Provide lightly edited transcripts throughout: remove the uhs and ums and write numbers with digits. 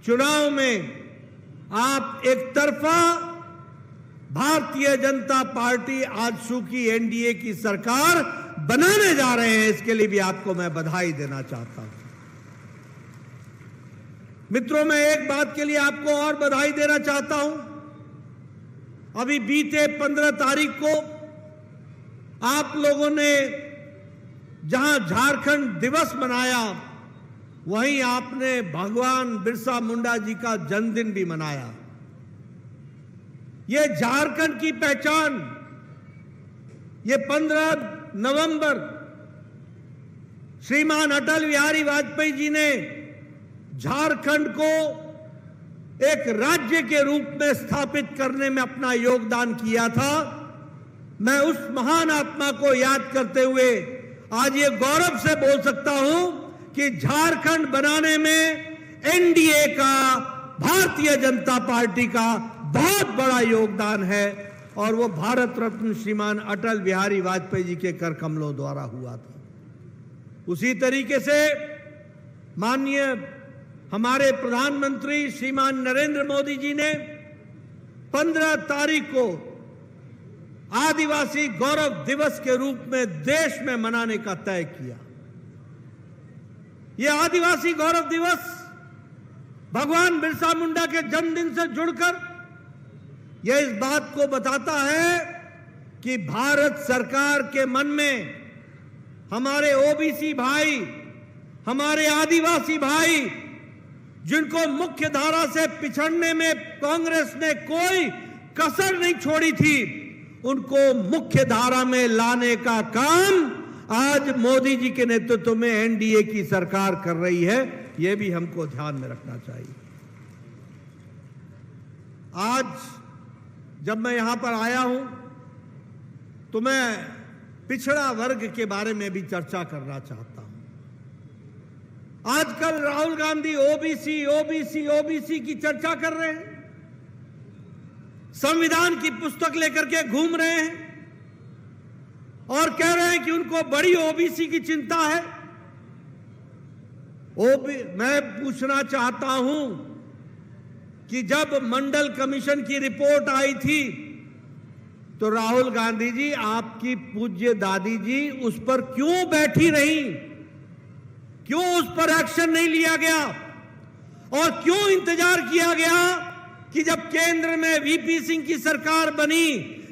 चुनाव में आप एक तरफा भारतीय जनता पार्टी आजसू की एनडीए की सरकार बनाने जा रहे हैं, इसके लिए भी आपको मैं बधाई देना चाहता हूं। मित्रों, मैं एक बात के लिए आपको और बधाई देना चाहता हूं। अभी बीते 15 तारीख को आप लोगों ने जहां झारखंड दिवस मनाया, वहीं आपने भगवान बिरसा मुंडा जी का जन्मदिन भी मनाया। ये झारखंड की पहचान, ये 15 नवंबर श्रीमान अटल बिहारी वाजपेयी जी ने झारखंड को एक राज्य के रूप में स्थापित करने में अपना योगदान किया था। मैं उस महान आत्मा को याद करते हुए आज ये गौरव से बोल सकता हूं कि झारखंड बनाने में एनडीए का, भारतीय जनता पार्टी का बहुत बड़ा योगदान है और वो भारत रत्न श्रीमान अटल बिहारी वाजपेयी जी के कर कमलों द्वारा हुआ था। उसी तरीके से माननीय हमारे प्रधानमंत्री श्रीमान नरेंद्र मोदी जी ने 15 तारीख को आदिवासी गौरव दिवस के रूप में देश में मनाने का तय किया। यह आदिवासी गौरव दिवस भगवान बिरसा मुंडा के जन्मदिन से जुड़कर यह इस बात को बताता है कि भारत सरकार के मन में हमारे ओबीसी भाई, हमारे आदिवासी भाई, जिनको मुख्य धारा से पिछड़ने में कांग्रेस ने कोई कसर नहीं छोड़ी थी, उनको मुख्य धारा में लाने का काम आज मोदी जी के नेतृत्व में एनडीए की सरकार कर रही है। यह भी हमको ध्यान में रखना चाहिए। आज जब मैं यहां पर आया हूं तो मैं पिछड़ा वर्ग के बारे में भी चर्चा करना चाहता हूं। आजकल Rahul Gandhi OBC OBC OBC की चर्चा कर रहे हैं, संविधान की पुस्तक लेकर के घूम रहे हैं और कह रहे हैं कि उनको बड़ी ओबीसी की चिंता है। मैं पूछना चाहता हूं कि जब मंडल कमीशन की रिपोर्ट आई थी तो राहुल गांधी जी, आपकी पूज्य दादी जी उस पर क्यों बैठी रही? क्यों उस पर एक्शन नहीं लिया गया और क्यों इंतजार किया गया कि जब केंद्र में वीपी सिंह की सरकार बनी,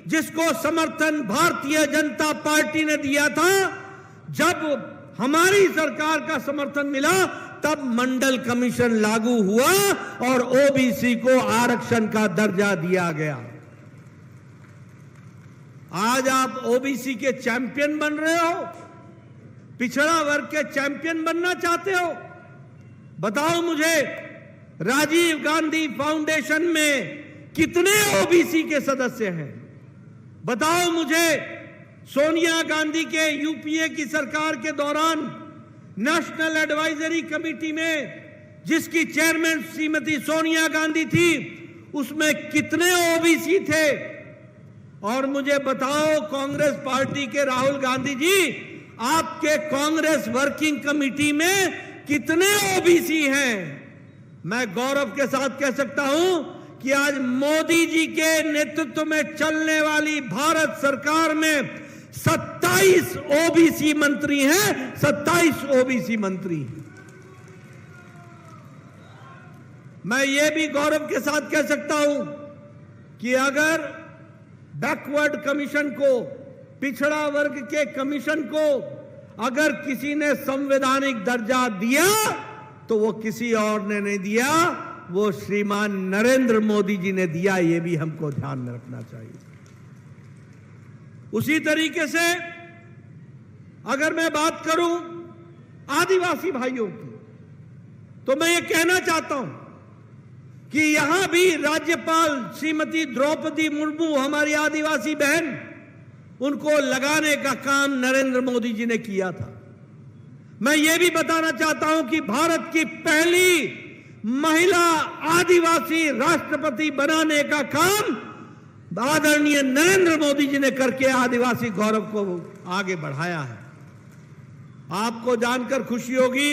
जिसको समर्थन भारतीय जनता पार्टी ने दिया था, जब हमारी सरकार का समर्थन मिला तब मंडल कमीशन लागू हुआ और ओबीसी को आरक्षण का दर्जा दिया गया। आज आप ओबीसी के चैंपियन बन रहे हो, पिछड़ा वर्ग के चैंपियन बनना चाहते हो। बताओ मुझे, राजीव गांधी फाउंडेशन में कितने ओबीसी के सदस्य हैं? बताओ मुझे, सोनिया गांधी के यूपीए की सरकार के दौरान नेशनल एडवाइजरी कमेटी में जिसकी चेयरमैन श्रीमती सोनिया गांधी थी, उसमें कितने ओबीसी थे? और मुझे बताओ, कांग्रेस पार्टी के राहुल गांधी जी, आपके कांग्रेस वर्किंग कमेटी में कितने ओबीसी हैं? मैं गौरव के साथ कह सकता हूं कि आज मोदी जी के नेतृत्व में चलने वाली भारत सरकार में 27 ओबीसी मंत्री हैं, 27 ओबीसी मंत्री हैं। मैं ये भी गौरव के साथ कह सकता हूं कि अगर बैकवर्ड कमीशन को, पिछड़ा वर्ग के कमीशन को अगर किसी ने संवैधानिक दर्जा दिया तो वो किसी और ने नहीं दिया, वो श्रीमान नरेंद्र मोदी जी ने दिया। ये भी हमको ध्यान में रखना चाहिए। उसी तरीके से अगर मैं बात करूं आदिवासी भाइयों की, तो मैं ये कहना चाहता हूं कि यहां भी राज्यपाल श्रीमती द्रौपदी मुर्मू, हमारी आदिवासी बहन, उनको लगाने का काम नरेंद्र मोदी जी ने किया था। मैं ये भी बताना चाहता हूं कि भारत की पहली महिला आदिवासी राष्ट्रपति बनाने का काम आदरणीय नरेंद्र मोदी जी ने करके आदिवासी गौरव को आगे बढ़ाया है। आपको जानकर खुशी होगी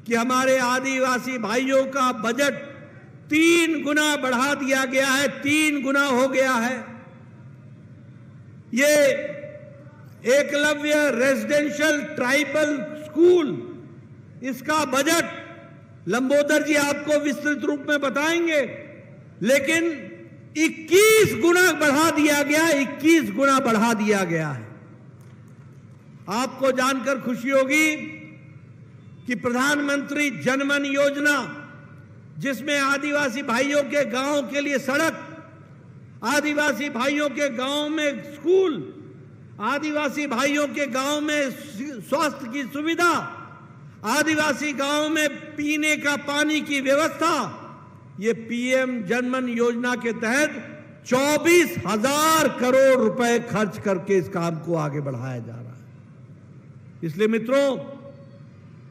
कि हमारे आदिवासी भाइयों का बजट 3 गुना बढ़ा दिया गया है, 3 गुना हो गया है। ये एकलव्य रेजिडेंशियल ट्राइबल स्कूल, इसका बजट लंबोदर जी आपको विस्तृत रूप में बताएंगे, लेकिन 21 गुना बढ़ा दिया गया, 21 गुना बढ़ा दिया गया है। आपको जानकर खुशी होगी कि प्रधानमंत्री जनमन योजना, जिसमें आदिवासी भाइयों के गांव के लिए सड़क, आदिवासी भाइयों के गांव में स्कूल, आदिवासी भाइयों के गांव में स्वास्थ्य की सुविधा, आदिवासी गांव में पीने का पानी की व्यवस्था, ये पीएम जनमन योजना के तहत 24,000 करोड़ रुपए खर्च करके इस काम को आगे बढ़ाया जा रहा है। इसलिए मित्रों,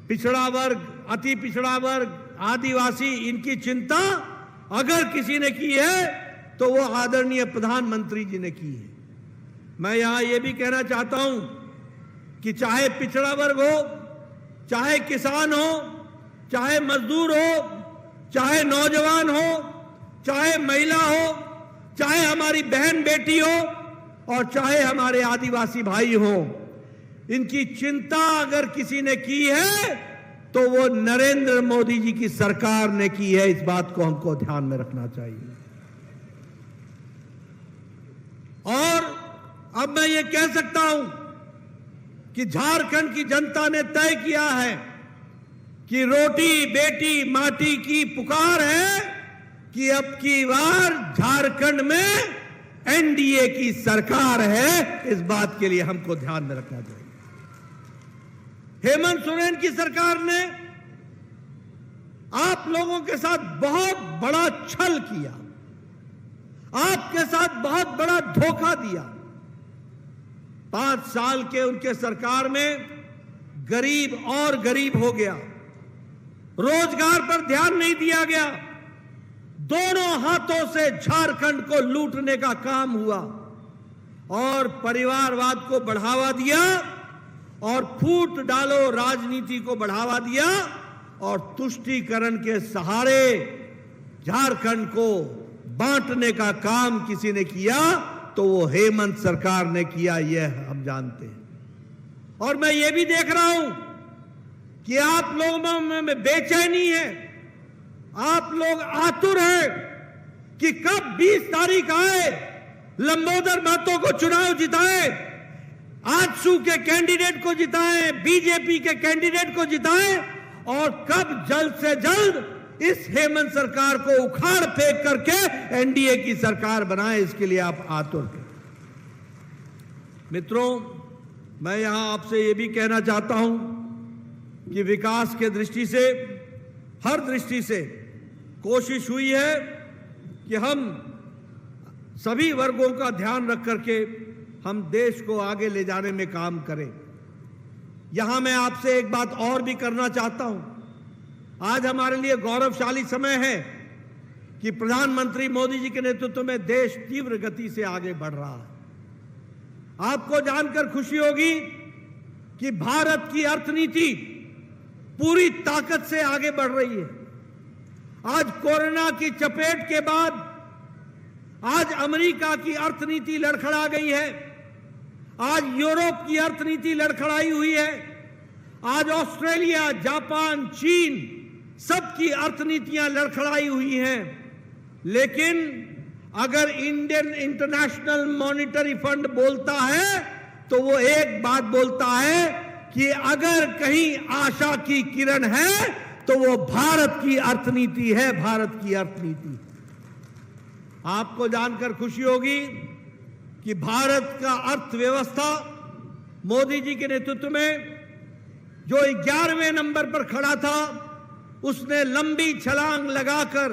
पिछड़ा वर्ग, अति पिछड़ा वर्ग, आदिवासी, इनकी चिंता अगर किसी ने की है तो वो आदरणीय प्रधानमंत्री जी ने की है। मैं यहां ये भी कहना चाहता हूं कि चाहे पिछड़ा वर्ग हो, चाहे किसान हो, चाहे मजदूर हो, चाहे नौजवान हो, चाहे महिला हो, चाहे हमारी बहन बेटी हो, और चाहे हमारे आदिवासी भाई हो, इनकी चिंता अगर किसी ने की है तो वो नरेंद्र मोदी जी की सरकार ने की है। इस बात को हमको ध्यान में रखना चाहिए। और अब मैं ये कह सकता हूं कि झारखंड की जनता ने तय किया है कि रोटी बेटी माटी की पुकार है कि अब की बार झारखंड में एनडीए की सरकार है। इस बात के लिए हमको ध्यान में रखना चाहिए। हेमंत सोरेन की सरकार ने आप लोगों के साथ बहुत बड़ा छल किया, आपके साथ बहुत बड़ा धोखा दिया। 5 साल के उनके सरकार में गरीब और गरीब हो गया, रोजगार पर ध्यान नहीं दिया गया, दोनों हाथों से झारखंड को लूटने का काम हुआ और परिवारवाद को बढ़ावा दिया और फूट डालो राजनीति को बढ़ावा दिया और तुष्टीकरण के सहारे झारखंड को बांटने का काम किसी ने किया तो वो हेमंत सरकार ने किया, यह हम जानते हैं। और मैं ये भी देख रहा हूं कि आप लोगों में बेचैनी है, आप लोग आतुर हैं कि कब 20 तारीख आए, लंबोदर महतो को चुनाव जिताएं, आजसू के कैंडिडेट को जिताएं, बीजेपी के कैंडिडेट को जिताएं और कब जल्द से जल्द इस हेमंत सरकार को उखाड़ फेंक करके एनडीए की सरकार बनाएं। इसके लिए आप आतुर हैं। मित्रों, मैं यहां आपसे यह भी कहना चाहता हूं कि विकास के दृष्टि से, हर दृष्टि से कोशिश हुई है कि हम सभी वर्गों का ध्यान रख करके हम देश को आगे ले जाने में काम करें। यहां मैं आपसे एक बात और भी करना चाहता हूं। आज हमारे लिए गौरवशाली समय है कि प्रधानमंत्री मोदी जी के नेतृत्व में देश तीव्र गति से आगे बढ़ रहा है। आपको जानकर खुशी होगी कि भारत की अर्थनीति पूरी ताकत से आगे बढ़ रही है। आज कोरोना की चपेट के बाद आज अमेरिका की अर्थनीति लड़खड़ा गई है, आज यूरोप की अर्थनीति लड़खड़ाई हुई है, आज ऑस्ट्रेलिया, जापान, चीन सबकी अर्थनीतियां लड़खड़ाई हुई हैं। लेकिन अगर इंडियन इंटरनेशनल मॉनिटरी फंड बोलता है तो वो एक बात बोलता है कि अगर कहीं आशा की किरण है तो वो भारत की अर्थनीति है, भारत की अर्थनीति। आपको जानकर खुशी होगी कि भारत का अर्थव्यवस्था मोदी जी के नेतृत्व में जो 11वें नंबर पर खड़ा था, उसने लंबी छलांग लगाकर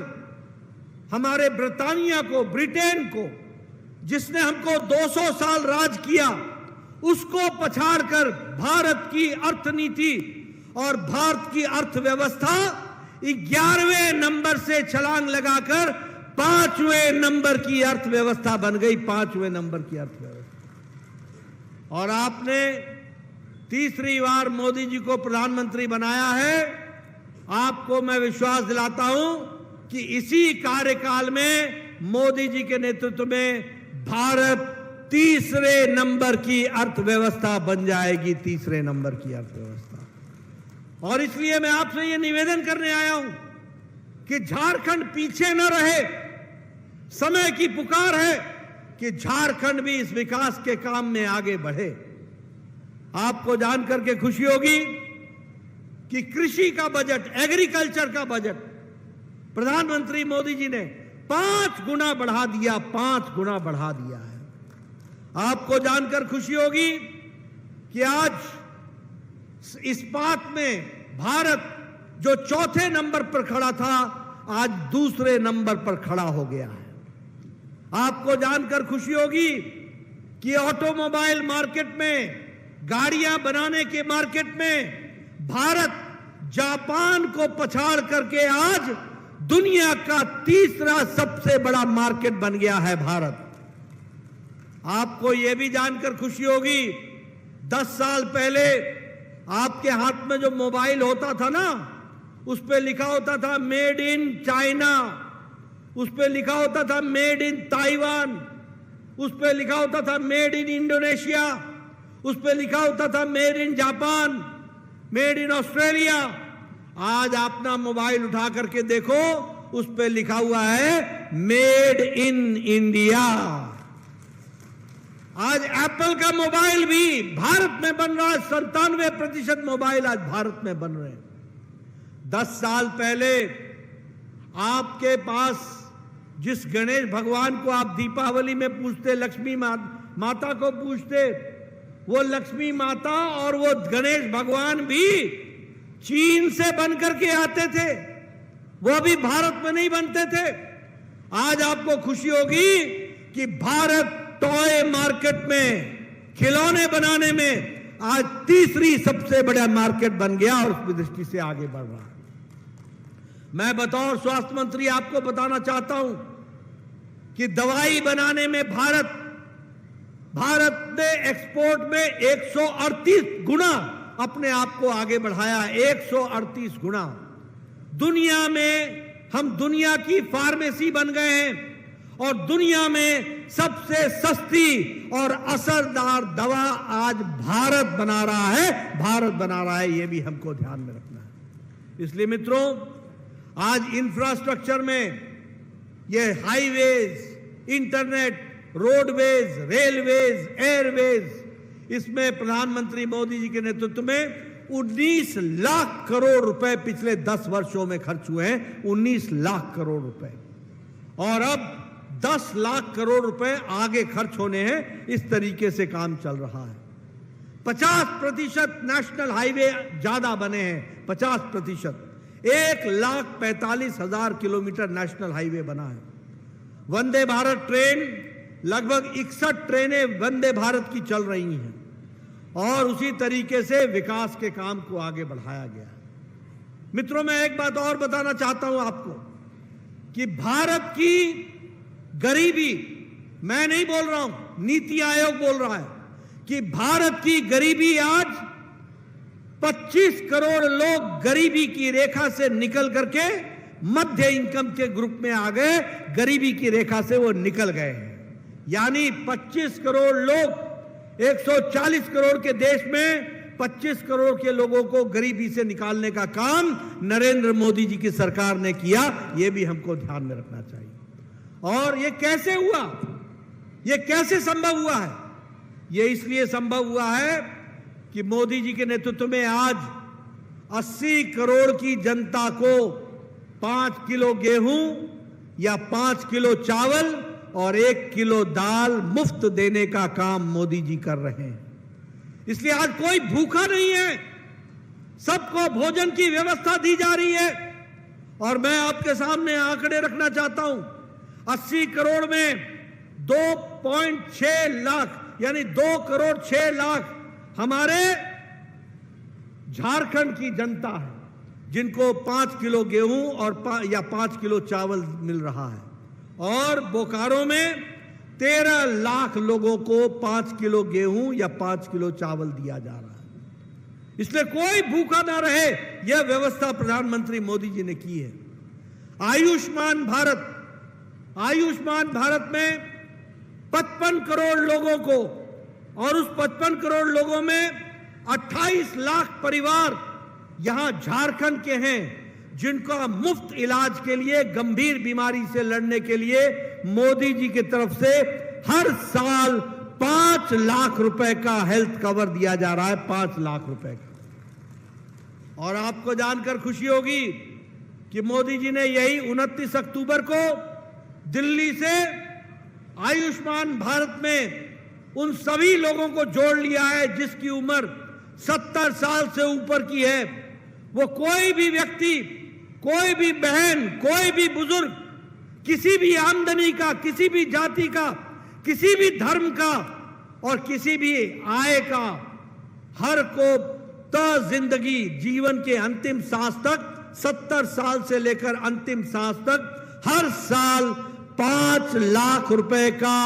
हमारे ब्रिटानिया को, ब्रिटेन को, जिसने हमको 200 साल राज किया, उसको पछाड़कर भारत की अर्थनीति और भारत की अर्थव्यवस्था 11वें नंबर से छलांग लगाकर 5वें नंबर की अर्थव्यवस्था बन गई, 5वें नंबर की अर्थव्यवस्था। और आपने तीसरी बार मोदी जी को प्रधानमंत्री बनाया है। आपको मैं विश्वास दिलाता हूं कि इसी कार्यकाल में मोदी जी के नेतृत्व में भारत तीसरे नंबर की अर्थव्यवस्था बन जाएगी, तीसरे नंबर की अर्थव्यवस्था। और इसलिए मैं आपसे यह निवेदन करने आया हूं कि झारखंड पीछे न रहे। समय की पुकार है कि झारखंड भी इस विकास के काम में आगे बढ़े। आपको जानकर के खुशी होगी कि कृषि का बजट, एग्रीकल्चर का बजट प्रधानमंत्री मोदी जी ने 5 गुना बढ़ा दिया, 5 गुना बढ़ा दिया है। आपको जानकर खुशी होगी कि आज इस्पात में भारत जो चौथे नंबर पर खड़ा था, आज दूसरे नंबर पर खड़ा हो गया है। आपको जानकर खुशी होगी कि ऑटोमोबाइल मार्केट में, गाड़ियां बनाने के मार्केट में भारत जापान को पछाड़ करके आज दुनिया का तीसरा सबसे बड़ा मार्केट बन गया है भारत। आपको यह भी जानकर खुशी होगी 10 साल पहले आपके हाथ में जो मोबाइल होता था ना, उस पे लिखा होता था मेड इन चाइना, उस पे लिखा होता था मेड इन ताइवान, उस पे लिखा होता था मेड इन इंडोनेशिया, उस पे लिखा होता था made in Japan, made in Australia. आज अपना मोबाइल उठा करके देखो, उस पे लिखा हुआ है मेड इन इंडिया। आज एप्पल का मोबाइल भी भारत में बन रहा है, 97% मोबाइल आज भारत में बन रहे हैं। 10 साल पहले आपके पास जिस गणेश भगवान को आप दीपावली में पूजते, लक्ष्मी माता को पूजते, वो लक्ष्मी माता और वो गणेश भगवान भी चीन से बनकर के आते थे, वो भी भारत में नहीं बनते थे। आज आपको खुशी होगी कि भारत टॉय मार्केट में, खिलौने बनाने में आज तीसरी सबसे बड़ा मार्केट बन गया और उस दृष्टि से आगे बढ़ रहा है। मैं बतौर स्वास्थ्य मंत्री आपको बताना चाहता हूं कि दवाई बनाने में भारत ने एक्सपोर्ट में 138 गुना अपने आप को आगे बढ़ाया, 138 गुना। दुनिया में हम दुनिया की फार्मेसी बन गए हैं और दुनिया में सबसे सस्ती और असरदार दवा आज भारत बना रहा है, भारत बना रहा है। यह भी हमको ध्यान में रखना है। इसलिए मित्रों, आज इंफ्रास्ट्रक्चर में ये highways, internet, roadways, railways, Airways, इसमें प्रधानमंत्री मोदी जी के नेतृत्व में 19 लाख करोड़ रुपए पिछले 10 वर्षों में खर्च हुए हैं, 19 लाख करोड़ रुपए। और अब 10 लाख करोड़ रुपए आगे खर्च होने हैं। इस तरीके से काम चल रहा है। 50% नेशनल हाईवे ज्यादा बने हैं, 50%। 1,45,000 किलोमीटर नेशनल हाईवे बना है। वंदे भारत ट्रेन, लगभग 61 ट्रेनें वंदे भारत की चल रही हैं और उसी तरीके से विकास के काम को आगे बढ़ाया गया है। मित्रों, मैं एक बात और बताना चाहता हूं आपको कि भारत की गरीबी, मैं नहीं बोल रहा हूं, नीति आयोग बोल रहा है कि भारत की गरीबी आज 25 करोड़ लोग गरीबी की रेखा से निकल करके मध्य इनकम के ग्रुप में आ गए, गरीबी की रेखा से वो निकल गए हैं। यानी 25 करोड़ लोग, 140 करोड़ के देश में 25 करोड़ के लोगों को गरीबी से निकालने का काम नरेंद्र मोदी जी की सरकार ने किया। यह भी हमको ध्यान में रखना चाहिए। और यह कैसे हुआ, यह कैसे संभव हुआ है? यह इसलिए संभव हुआ है कि मोदी जी के नेतृत्व में आज 80 करोड़ की जनता को 5 किलो गेहूं या 5 किलो चावल और 1 किलो दाल मुफ्त देने का काम मोदी जी कर रहे हैं। इसलिए आज कोई भूखा नहीं है, सबको भोजन की व्यवस्था दी जा रही है। और मैं आपके सामने आंकड़े रखना चाहता हूं। 80 करोड़ में 2.6 लाख यानी 2 करोड़ 6 लाख हमारे झारखंड की जनता है, जिनको 5 किलो गेहूं और 5 किलो चावल मिल रहा है। और बोकारो में 13 लाख लोगों को 5 किलो गेहूं या 5 किलो चावल दिया जा रहा है। इसलिए कोई भूखा ना रहे, यह व्यवस्था प्रधानमंत्री मोदी जी ने की है। आयुष्मान भारत में 55 करोड़ लोगों को, और उस 55 करोड़ लोगों में 28 लाख परिवार यहां झारखंड के हैं जिनका मुफ्त इलाज के लिए, गंभीर बीमारी से लड़ने के लिए मोदी जी की तरफ से हर साल 5 लाख रुपए का हेल्थ कवर दिया जा रहा है, 5 लाख रुपए का। और आपको जानकर खुशी होगी कि मोदी जी ने यही 29 अक्टूबर को दिल्ली से आयुष्मान भारत में उन सभी लोगों को जोड़ लिया है जिसकी उम्र 70 साल से ऊपर की है। वो कोई भी व्यक्ति, कोई भी बहन, कोई भी बुजुर्ग, किसी भी आमदनी का, किसी भी जाति का, किसी भी धर्म का और किसी भी आय का, हर को जिंदगी, जीवन के अंतिम सांस तक, 70 साल से लेकर अंतिम सांस तक हर साल 5 लाख रुपए का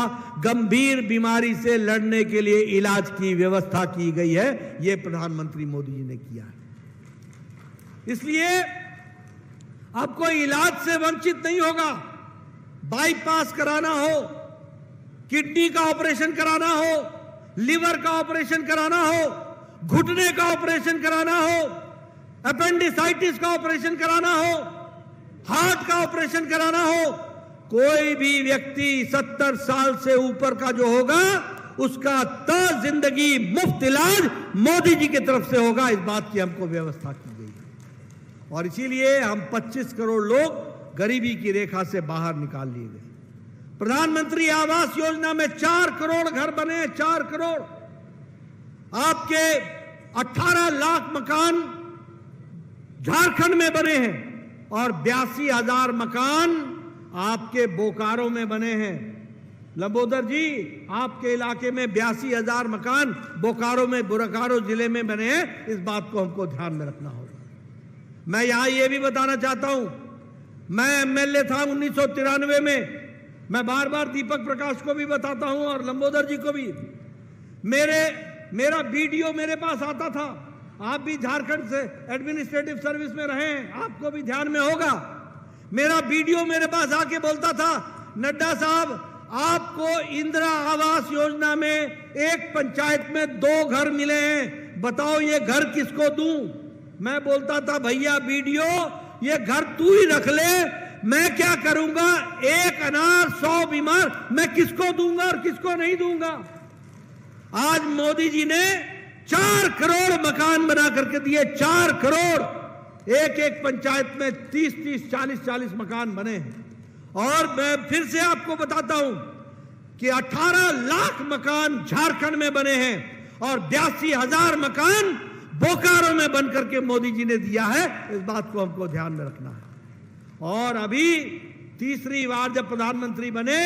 गंभीर बीमारी से लड़ने के लिए इलाज की व्यवस्था की गई है। यह प्रधानमंत्री मोदी जी ने किया है। इसलिए अब कोई इलाज से वंचित नहीं होगा। बाईपास कराना हो, किडनी का ऑपरेशन कराना हो, लिवर का ऑपरेशन कराना हो, घुटने का ऑपरेशन कराना हो, अपेंडिसाइटिस का ऑपरेशन कराना हो, हार्ट का ऑपरेशन कराना हो, कोई भी व्यक्ति 70 साल से ऊपर का जो होगा उसका जिंदगी मुफ्त इलाज मोदी जी की तरफ से होगा। इस बात की हमको व्यवस्था की गई है और इसीलिए हम 25 करोड़ लोग गरीबी की रेखा से बाहर निकाल लिए गए। प्रधानमंत्री आवास योजना में 4 करोड़ घर बने, 4 करोड़। आपके 18 लाख मकान झारखंड में बने हैं और 82,000 मकान आपके बोकारो में बने हैं। लंबोदर जी, आपके इलाके में 82,000 मकान बोकारो में, बोकारो जिले में बने हैं। इस बात को हमको ध्यान में रखना होगा। मैं यहां यह भी बताना चाहता हूं, मैं एमएलए था 1993 में। मैं बार बार दीपक प्रकाश को भी बताता हूं और लंबोदर जी को भी। मेरा वीडियो मेरे पास आता था। आप भी झारखंड से एडमिनिस्ट्रेटिव सर्विस में रहे हैं, आपको भी ध्यान में होगा। मेरा वीडियो मेरे पास आके बोलता था, नड्डा साहब आपको इंदिरा आवास योजना में एक पंचायत में 2 घर मिले हैं, बताओ ये घर किसको दूं? मैं बोलता था, भैया वीडियो, ये घर तू ही रख ले, मैं क्या करूंगा? 1 अनार 100 बीमार, मैं किसको दूंगा और किसको नहीं दूंगा? आज मोदी जी ने 4 करोड़ मकान बना करके दिए, 4 करोड़। एक पंचायत में 30-30, 40-40 मकान बने हैं। और मैं फिर से आपको बताता हूं कि 18 लाख मकान झारखंड में बने हैं और 82,000 मकान बोकारो में बन करके मोदी जी ने दिया है। इस बात को हमको ध्यान में रखना है। और अभी तीसरी बार जब प्रधानमंत्री बने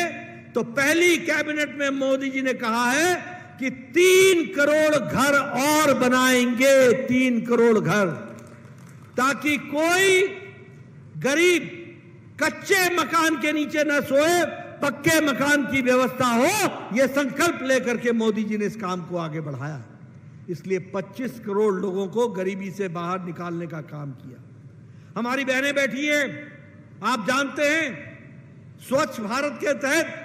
तो पहली कैबिनेट में मोदी जी ने कहा है कि 3 करोड़ घर और बनाएंगे, 3 करोड़ घर, ताकि कोई गरीब कच्चे मकान के नीचे न सोए, पक्के मकान की व्यवस्था हो। यह संकल्प लेकर के मोदी जी ने इस काम को आगे बढ़ाया। इसलिए 25 करोड़ लोगों को गरीबी से बाहर निकालने का काम किया। हमारी बहनें बैठी हैं, आप जानते हैं, स्वच्छ भारत के तहत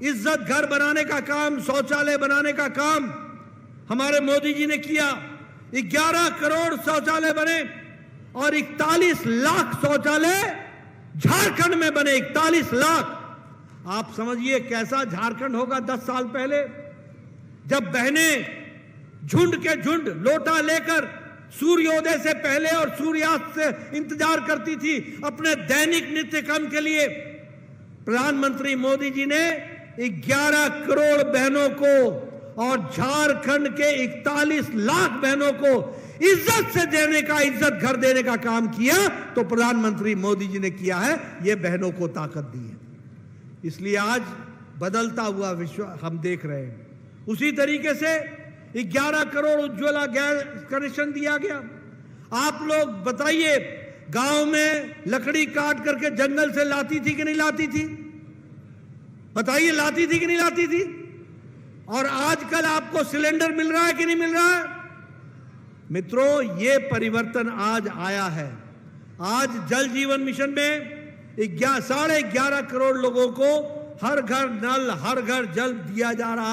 इज्जत घर बनाने का काम, शौचालय बनाने का काम हमारे मोदी जी ने किया। 11 करोड़ शौचालय बने और 41 लाख शौचालय झारखंड में बने। 41 लाख। आप समझिए कैसा झारखंड होगा 10 साल पहले, जब बहनें झुंड के झुंड लोटा लेकर सूर्योदय से पहले और सूर्यास्त से इंतजार करती थी अपने दैनिक नित्य कर्म के लिए। प्रधानमंत्री मोदी जी ने 11 करोड़ बहनों को और झारखंड के 41 लाख बहनों को इज्जत से देने का, इज्जत घर देने का काम किया। तो प्रधानमंत्री मोदी जी ने किया है, ये बहनों को ताकत दी है। इसलिए आज बदलता हुआ विश्व हम देख रहे हैं। उसी तरीके से 11 करोड़ उज्ज्वला गैस कनेक्शन दिया गया। आप लोग बताइए, गांव में लकड़ी काट करके जंगल से लाती थी कि नहीं लाती थी? बताइए, लाती थी कि नहीं लाती थी? और आजकल आपको सिलेंडर मिल रहा है कि नहीं मिल रहा है? मित्रों, ये परिवर्तन आज आया है। आज जल जीवन मिशन में 11.5 करोड़ लोगों को हर घर नल, हर घर जल दिया जा रहा है।